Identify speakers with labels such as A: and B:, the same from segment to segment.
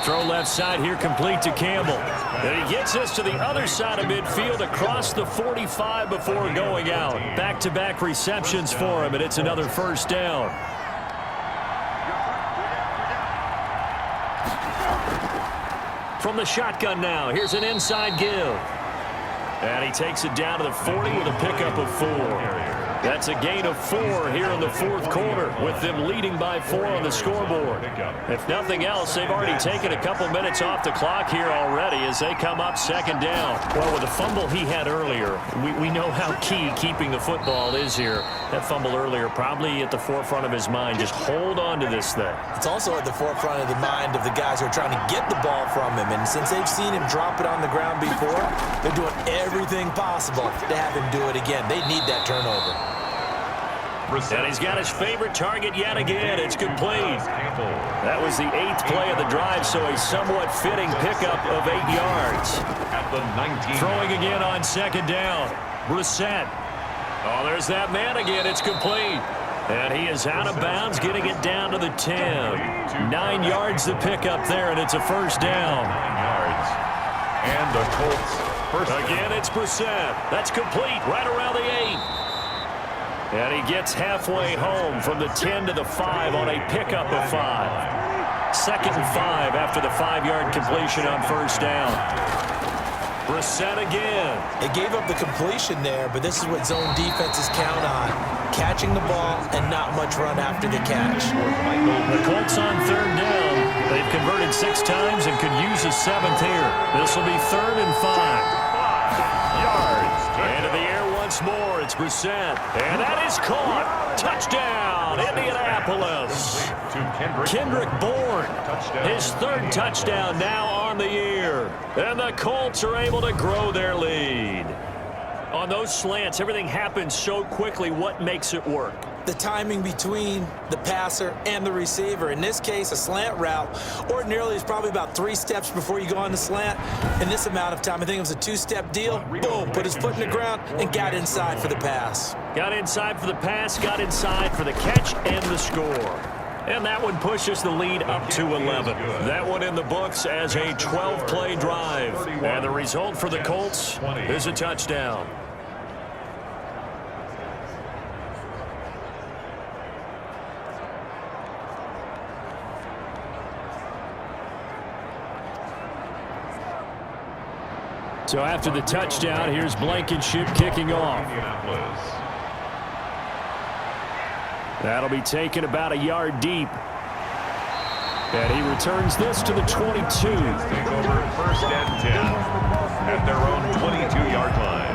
A: Throw left side here, complete to Campbell. And he gets us to the other side of midfield across the 45 before going out. Back-to-back receptions for him, and it's another first down. From the shotgun now, here's an inside give. And he takes it down to the 40 with a pickup of 4. That's a gain of 4 here in the fourth quarter, with them leading by 4 on the scoreboard. If nothing else, they've already taken a couple minutes off the clock here already as they come up second down. Well, with the fumble he had earlier, we know how key keeping the football is here. That fumble earlier probably at the forefront of his mind. Just hold on to this thing.
B: It's also at the forefront of the mind of the guys who are trying to get the ball from him. And since they've seen him drop it on the ground before, they're doing everything possible to have him do it again. They need that turnover.
A: And he's got his favorite target yet again. It's complete. That was the 8th play of the drive, so a somewhat fitting pickup of 8 yards. Throwing again on second down. Brissett. Oh, there's that man again. It's complete. And he is out of bounds, getting it down to the 10. 9 yards the pickup there, and it's a first down.
C: 9 yards. And the Colts first.
A: Again, it's Brissett. That's complete right around the 8. And he gets halfway home from the 10 to the 5 on a pickup of 5. Second and 5 after the 5-yard completion on first down. Brissett again.
B: They gave up the completion there, but this is what zone defenses count on. Catching the ball and not much run after the catch.
A: The Colts on third down. They've converted 6 times and could use a 7th here. This will be 3rd and 5.
C: 5 yards.
A: Into the air once more. It's Brissett. And that is caught. Touchdown, Indianapolis. Kendrick Bourne. His 3rd touchdown now on the year. And the Colts are able to grow their lead. On those slants, everything happens so quickly. What makes it work?
B: The timing between the passer and the receiver. In this case, a slant route ordinarily is probably about 3 steps before you go on the slant. In this amount of time, I think it was a 2-step deal. Boom, put his foot in the ground and got inside for the pass.
A: Got inside for the pass, got inside for the catch and the score. And that one pushes the lead up to 11. That one in the books as a 12-play drive. And the result for the Colts is a touchdown. So after the touchdown, here's Blankenship kicking off. That'll be taken about a yard deep. And he returns this to the 22.
C: Take over 1st and 10 at their own 22-yard line.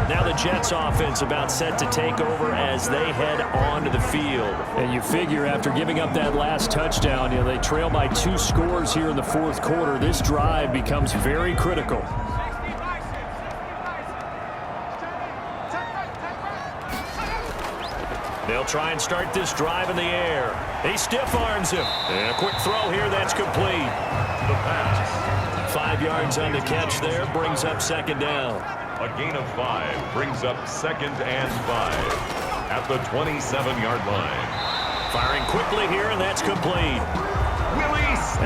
A: Now the Jets offense about set to take over as they head onto the field. And you figure after giving up that last touchdown, they trail by 2 scores here in the fourth quarter. This drive becomes very critical. They'll try and start this drive in the air. He stiff arms him. And a quick throw here, that's complete.
C: The pass.
A: 5 yards on the catch there, brings up second down.
C: A gain of 5 brings up 2nd and 5 at the 27-yard line.
A: Firing quickly here, and that's complete.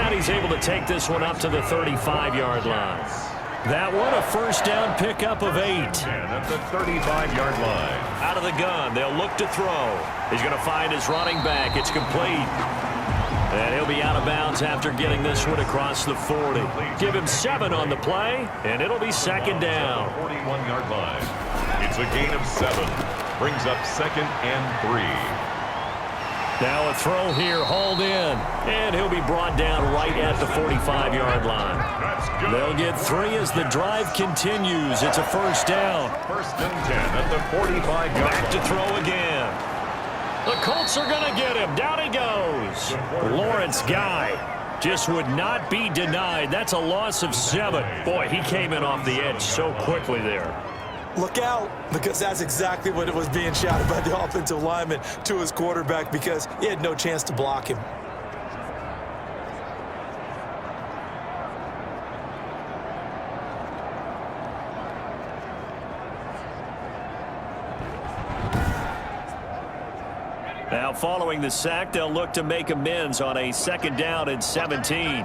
A: And he's able to take this one up to the 35-yard line. That one, a first down pickup of 8.
C: And at the 35-yard line.
A: Out of the gun, they'll look to throw. He's going to find his running back. It's complete. And he'll be out of bounds after getting this one across the 40. Give him 7 on the play, and it'll be second down.
C: 41-yard line. It's a gain of 7. Brings up 2nd and 3.
A: Now a throw here, hauled in. And he'll be brought down right at the 45-yard line. They'll get 3 as the drive continues. It's a first down.
C: 1st and 10 at the 45-yard line.
A: Back to throw again. The Colts are going to get him. Down he goes. Lawrence Guy just would not be denied. That's a loss of 7. Boy, he came in off the edge so quickly there.
B: Look out, because that's exactly what it was being shouted by the offensive lineman to his quarterback, because he had no chance to block him.
A: Now following the sack, they'll look to make amends on a 2nd down and 17.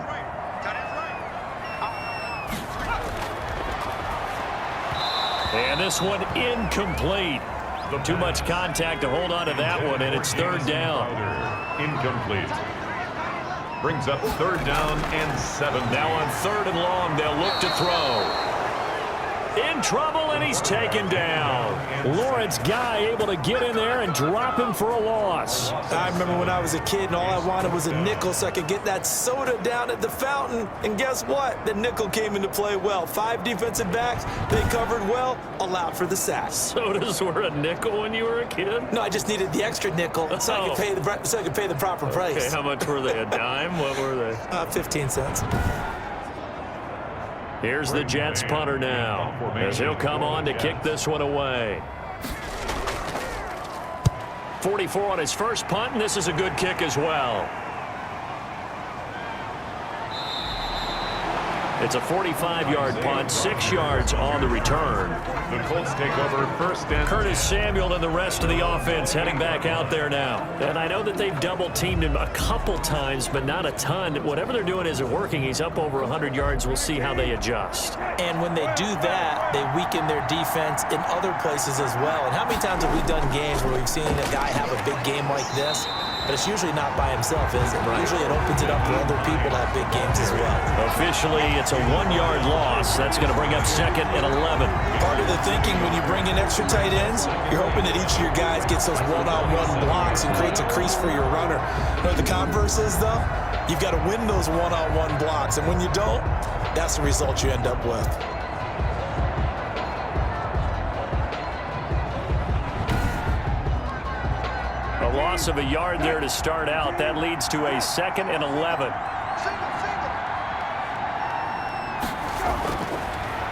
A: And this one incomplete. Too much contact to hold on to that one, and it's 3rd down.
C: Incomplete. Brings up 3rd down and 7.
A: Now on 3rd and long, they'll look to throw. In trouble, and he's taken down. Lawrence Guy able to get in there and drop him for a loss.
B: I remember when I was a kid and all I wanted was a nickel so I could get that soda down at the fountain. And guess what? The nickel came into play well. 5 defensive backs, they covered well, allowed for the sack.
A: Sodas were a nickel when you were a kid?
B: No, I just needed the extra nickel so I could pay the proper price.
A: Okay, how much were they? A dime? What were they?
B: 15 cents.
A: Here's the Jets punter now, as he'll come on to kick this one away. 44 on his first punt, and this is a good kick as well. It's a 45-yard punt, 6 yards on the return.
C: The Colts take over 1st and...
A: Curtis Samuel and the rest of the offense heading back out there now. And I know that they've double-teamed him a couple times, but not a ton. Whatever they're doing isn't working. He's up over 100 yards. We'll see how they adjust.
B: And when they do that, they weaken their defense in other places as well. And how many times have we done games where we've seen a guy have a big game like this? But it's usually not by himself, is it? Right. Usually it opens it up for other people to have big games as well.
A: Officially, it's a 1-yard loss. That's going to bring up 2nd and 11.
B: Part of the thinking when you bring in extra tight ends, you're hoping that each of your guys gets those one-on-one blocks and creates a crease for your runner. You know what the converse is, though? You've got to win those one-on-one blocks. And when you don't, that's the result you end up with.
A: A loss of a yard there to start out. That leads to a 2nd and 11.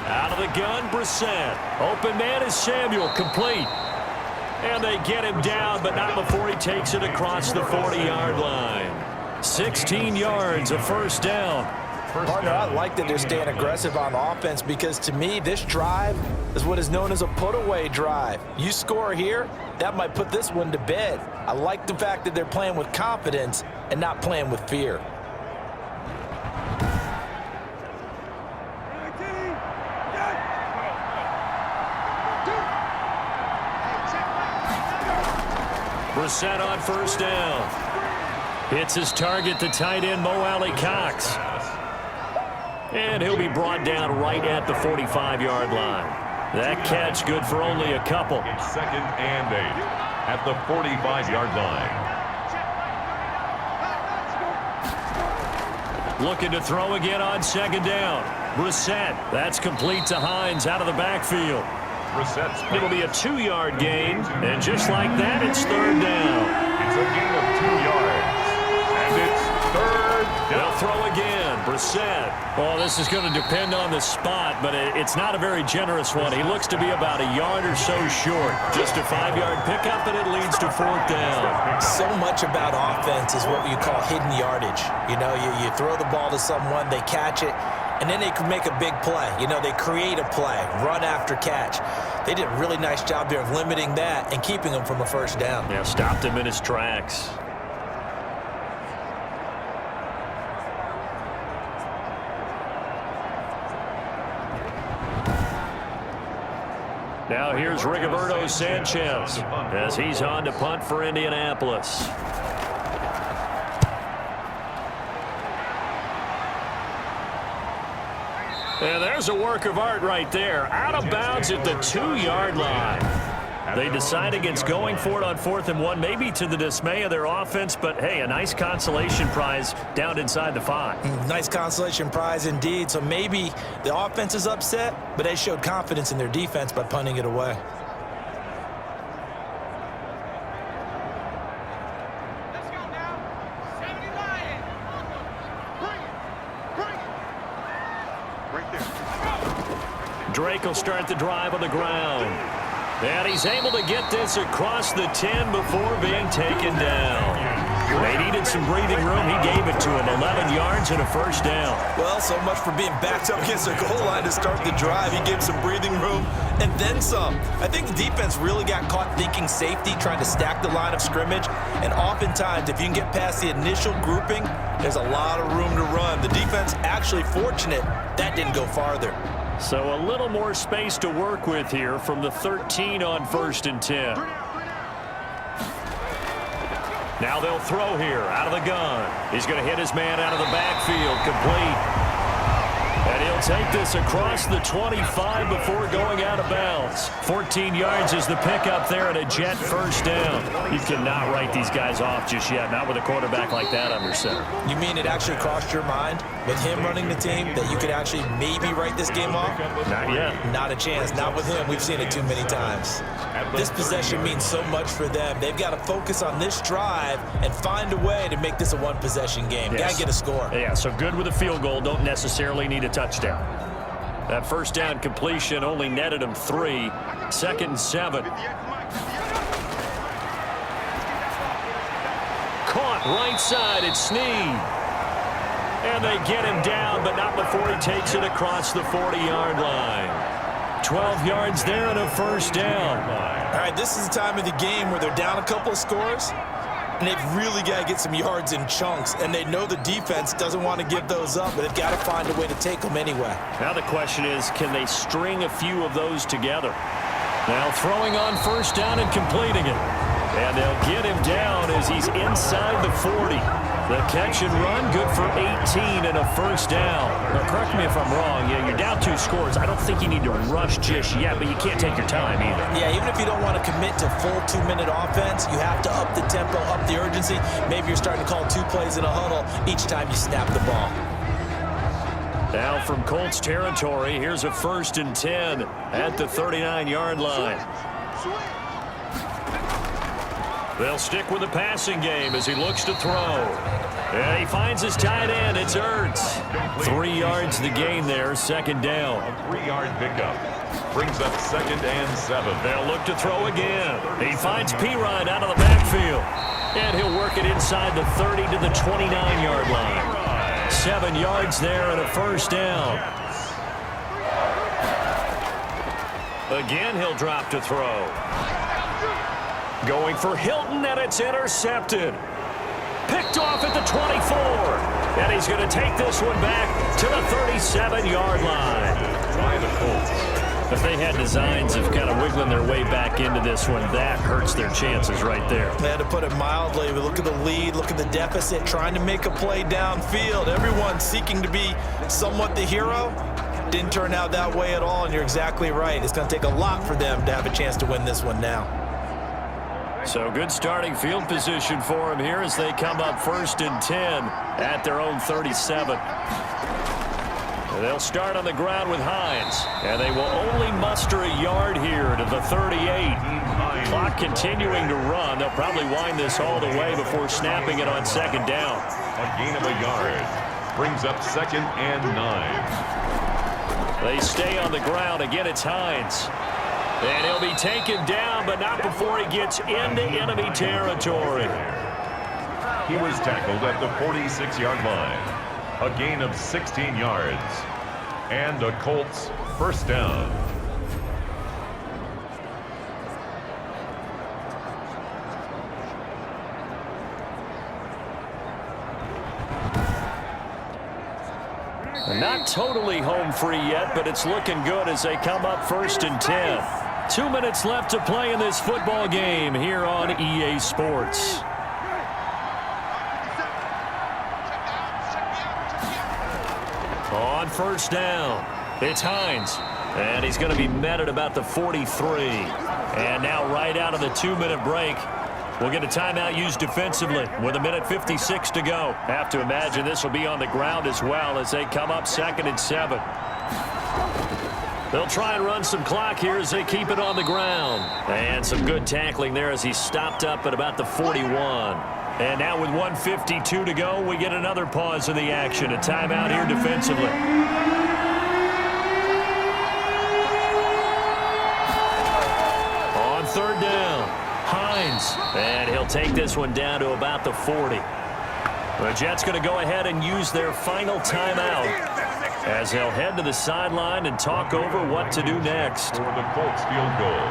A: Out of the gun, Brissett. Open man is Samuel, complete. And they get him down, but not before he takes it across the 40-yard line. 16 yards, a 1st down.
B: Partner, I like that they're staying aggressive on offense because, to me, this drive is what is known as a put-away drive. You score here, that might put this one to bed. I like the fact that they're playing with confidence and not playing with fear.
A: Brissett on 1st down. Hits his target, the tight end, Mo Alley-Cox. And he'll be brought down right at the 45-yard line. That catch good for only a couple.
C: It's 2nd and 8 at the 45-yard line.
A: Looking to throw again on 2nd down. Brissett, that's complete to Hines out of the backfield. It'll be a 2-yard gain, and just like that, it's 3rd down.
C: It's a gain of 2 yards, and it's 3rd down.
A: They'll throw again. Brissett. Well, this is going to depend on the spot, but it's not a very generous one. He looks to be about a yard or so short. Just a 5-yard pickup, and it leads to 4th down.
B: So much about offense is what you call hidden yardage. You know, you throw the ball to someone, they catch it, and then they can make a big play. You know, they create a play, run after catch. They did a really nice job there of limiting that and keeping him from a 1st down.
A: Yeah, stopped him in his tracks. Now here's Rigoberto Sanchez as he's on to punt for Indianapolis. And there's a work of art right there. Out of bounds at the 2-yard line. They decide against going for it on 4th and 1, maybe to the dismay of their offense, but hey, a nice consolation prize down inside the 5.
B: Nice consolation prize indeed. So maybe the offense is upset, but they showed confidence in their defense by punting it away.
A: Drake will start the drive on the ground. And he's able to get this across the 10 before being taken down. They needed some breathing room. He gave it to him. 11 yards and a first down.
B: Well, so much for being backed up against the goal line to start the drive. He gave some breathing room and then some. I think the defense really got caught thinking safety, trying to stack the line of scrimmage. And oftentimes, if you can get past the initial grouping, there's a lot of room to run. The defense actually fortunate that didn't go farther.
A: So a little more space to work with here from the 13 on 1st and 10. Now they'll throw here out of the gun. He's going to hit his man out of the backfield, complete. And he'll take this across the 25 before going out of bounds. 14 yards is the pickup there and a jet first down. You cannot write these guys off just yet, not with a quarterback like that under center.
B: You mean it actually crossed your mind with him running the team that you could actually maybe write this game off?
A: Not yet.
B: Not a chance. Not with him. We've seen it too many times. This possession means so much for them. They've got to focus on this drive and find a way to make this a one-possession game.
A: Yes.
B: Got to get a score.
A: Yeah, so good with a field goal. Don't necessarily need a touchdown. That first down completion only netted him 3. 2nd and 7. Caught right side. It's Snead. And they get him down, but not before he takes it across the 40-yard line. 12 yards there and a first down.
B: All right, this is the time of the game where they're down a couple of scores, and they've really got to get some yards in chunks, and they know the defense doesn't want to give those up, but they've got to find a way to take them anyway.
A: Now the question is, can they string a few of those together? Now throwing on first down and completing it. And they'll get him down as he's inside the 40. The catch and run, good for 18 and a first down. Now, correct me if I'm wrong. Yeah, you're down 2 scores. I don't think you need to rush just yet, but you can't take your time either.
B: Yeah, even if you don't want to commit to full 2-minute offense, you have to up the tempo, up the urgency. Maybe you're starting to call 2 plays in a huddle each time you snap the ball.
A: Now from Colts territory, here's a 1st and 10 at the 39-yard line. They'll stick with the passing game as he looks to throw. And he finds his tight end. It's Ertz. 3 yards the gain there, 2nd down.
C: A 3-yard pickup brings up 2nd and 7.
A: They'll look to throw again. He finds P-Rod out of the backfield. And he'll work it inside the 30 to the 29-yard line. 7 yards there and a first down. Again, he'll drop to throw. Going for Hilton, and it's intercepted. Picked off at the 24. And he's going to take this one back to the 37-yard line.
C: By the Colts.
A: If they had designs of kind of wiggling their way back into this one, that hurts their chances right there.
B: They had to put it mildly. Look at the lead, look at the deficit, trying to make a play downfield. Everyone seeking to be somewhat the hero. Didn't turn out that way at all, and you're exactly right. It's going to take a lot for them to have a chance to win this one now.
A: So good starting field position for him here as they come up 1st and 10 at their own 37. And they'll start on the ground with Hines, and they will only muster a yard here to the 38. Clock continuing to run. They'll probably wind this all the way before snapping it on 2nd down.
C: A gain of a yard brings up 2nd and 9.
A: They stay on the ground. Again, it's Hines. And he'll be taken down, but not before he gets into enemy territory.
C: He was tackled at the 46-yard line. A gain of 16 yards. And a Colts first down.
A: Not totally home free yet, but it's looking good as they come up 1st and 10. 2 minutes left to play in this football game here on EA Sports. On 1st down, it's Hines. And he's going to be met at about the 43. And now right out of the 2-minute break, we'll get a timeout used defensively with 1:56 to go. Have to imagine this will be on the ground as well as they come up 2nd and 7. They'll try and run some clock here as they keep it on the ground. And some good tackling there as he stopped up at about the 41. And now with 1:52 to go, we get another pause in the action. A timeout here defensively. On 3rd down, Hines. And he'll take this one down to about the 40. The Jets going to go ahead and use their final timeout as they'll head to the sideline and talk over what to do next.
C: For the Colts field goal,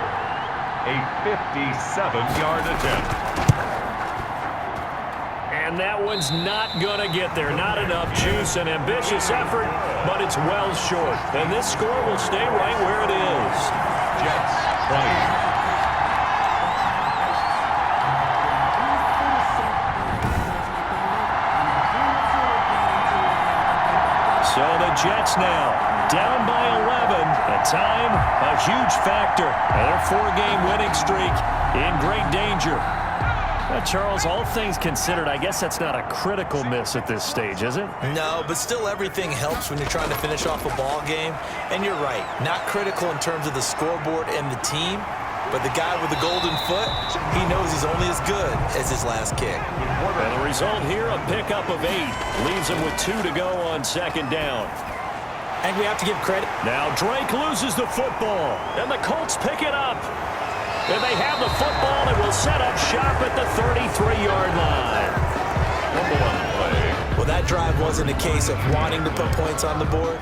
C: a 57-yard attempt.
A: And that one's not going to get there. Not enough juice. An ambitious effort, but it's well short. And this score will stay right where it is.
C: Jets 20.
A: So the Jets now down by 11. At time, a huge factor. And their 4-game winning streak in great danger. Charles, all things considered, I guess that's not a critical miss at this stage, is it?
B: No, but still everything helps when you're trying to finish off a ball game. And you're right, not critical in terms of the scoreboard and the team, but the guy with the golden foot, he knows he's only as good as his last kick.
A: And the result here, a pickup of 8. Leaves him with 2 to go on second down.
B: And we have to give credit.
A: Now Drake loses the football, and the Colts pick it up. And they have the football and will set up shop at the 33-yard line.
B: Well, that drive wasn't a case of wanting to put points on the board.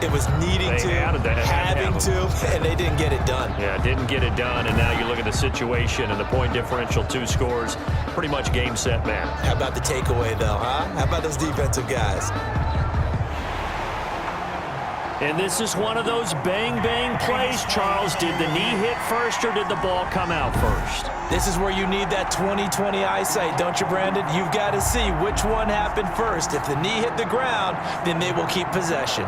B: It was needing to, having to, and they didn't get it done.
A: Yeah, didn't get it done, and now you look at the situation and the point differential, 2 scores, pretty much game, set, match.
B: How about the takeaway, though, huh? How about those defensive guys?
A: And this is one of those bang-bang plays, Charles. Did the knee hit first or did the ball come out first?
B: This is where you need that 20/20 eyesight, don't you, Brandon? You've got to see which one happened first. If the knee hit the ground, then they will keep possession.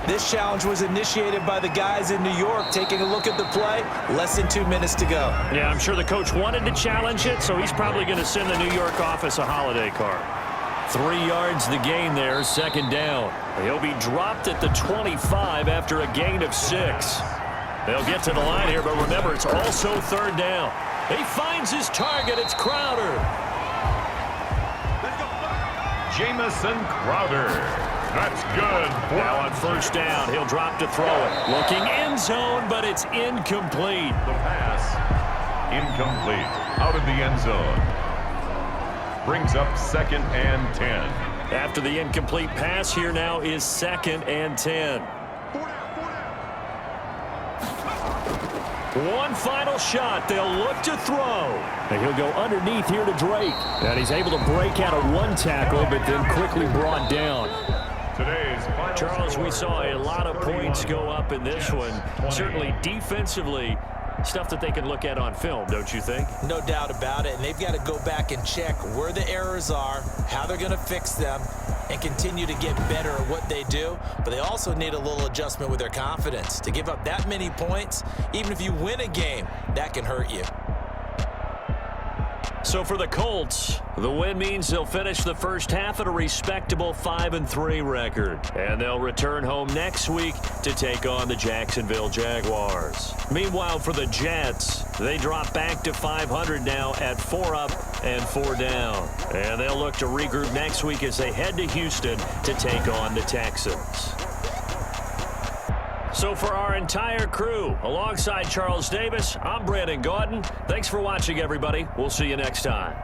B: This challenge was initiated by the guys in New York. Taking a look at the play, less than 2 minutes to go.
A: Yeah, I'm sure the coach wanted to challenge it, so he's probably going to send the New York office a holiday card. 3 yards the gain there, second down. He'll be dropped at the 25 after a gain of 6. They'll get to the line here, but remember, it's also third down. He finds his target. It's Crowder.
C: Jamison Crowder. That's good.
A: Now on first down, he'll drop to throw it. Looking end zone, but it's incomplete.
C: The pass, incomplete. Out of the end zone. Brings up 2nd and 10.
A: After the incomplete pass, here now is 2nd and 10. One final shot. They'll look to throw. And he'll go underneath here to Drake. And he's able to break out of 1 tackle, but then quickly brought down. Charles, we saw a lot of points go up in this one. Certainly defensively, stuff that they can look at on film, don't you think?
B: No doubt about it. And they've got to go back and check where the errors are, how they're going to fix them, and continue to get better at what they do. But they also need a little adjustment with their confidence. To give up that many points, even if you win a game, that can hurt you.
A: So for the Colts, the win means they'll finish the first half at a respectable 5-3 record. And they'll return home next week to take on the Jacksonville Jaguars. Meanwhile, for the Jets, they drop back to 500 now at 4 up and 4 down. And they'll look to regroup next week as they head to Houston to take on the Texans. So for our entire crew, alongside Charles Davis, I'm Brandon Gaudin. Thanks for watching, everybody. We'll see you next time.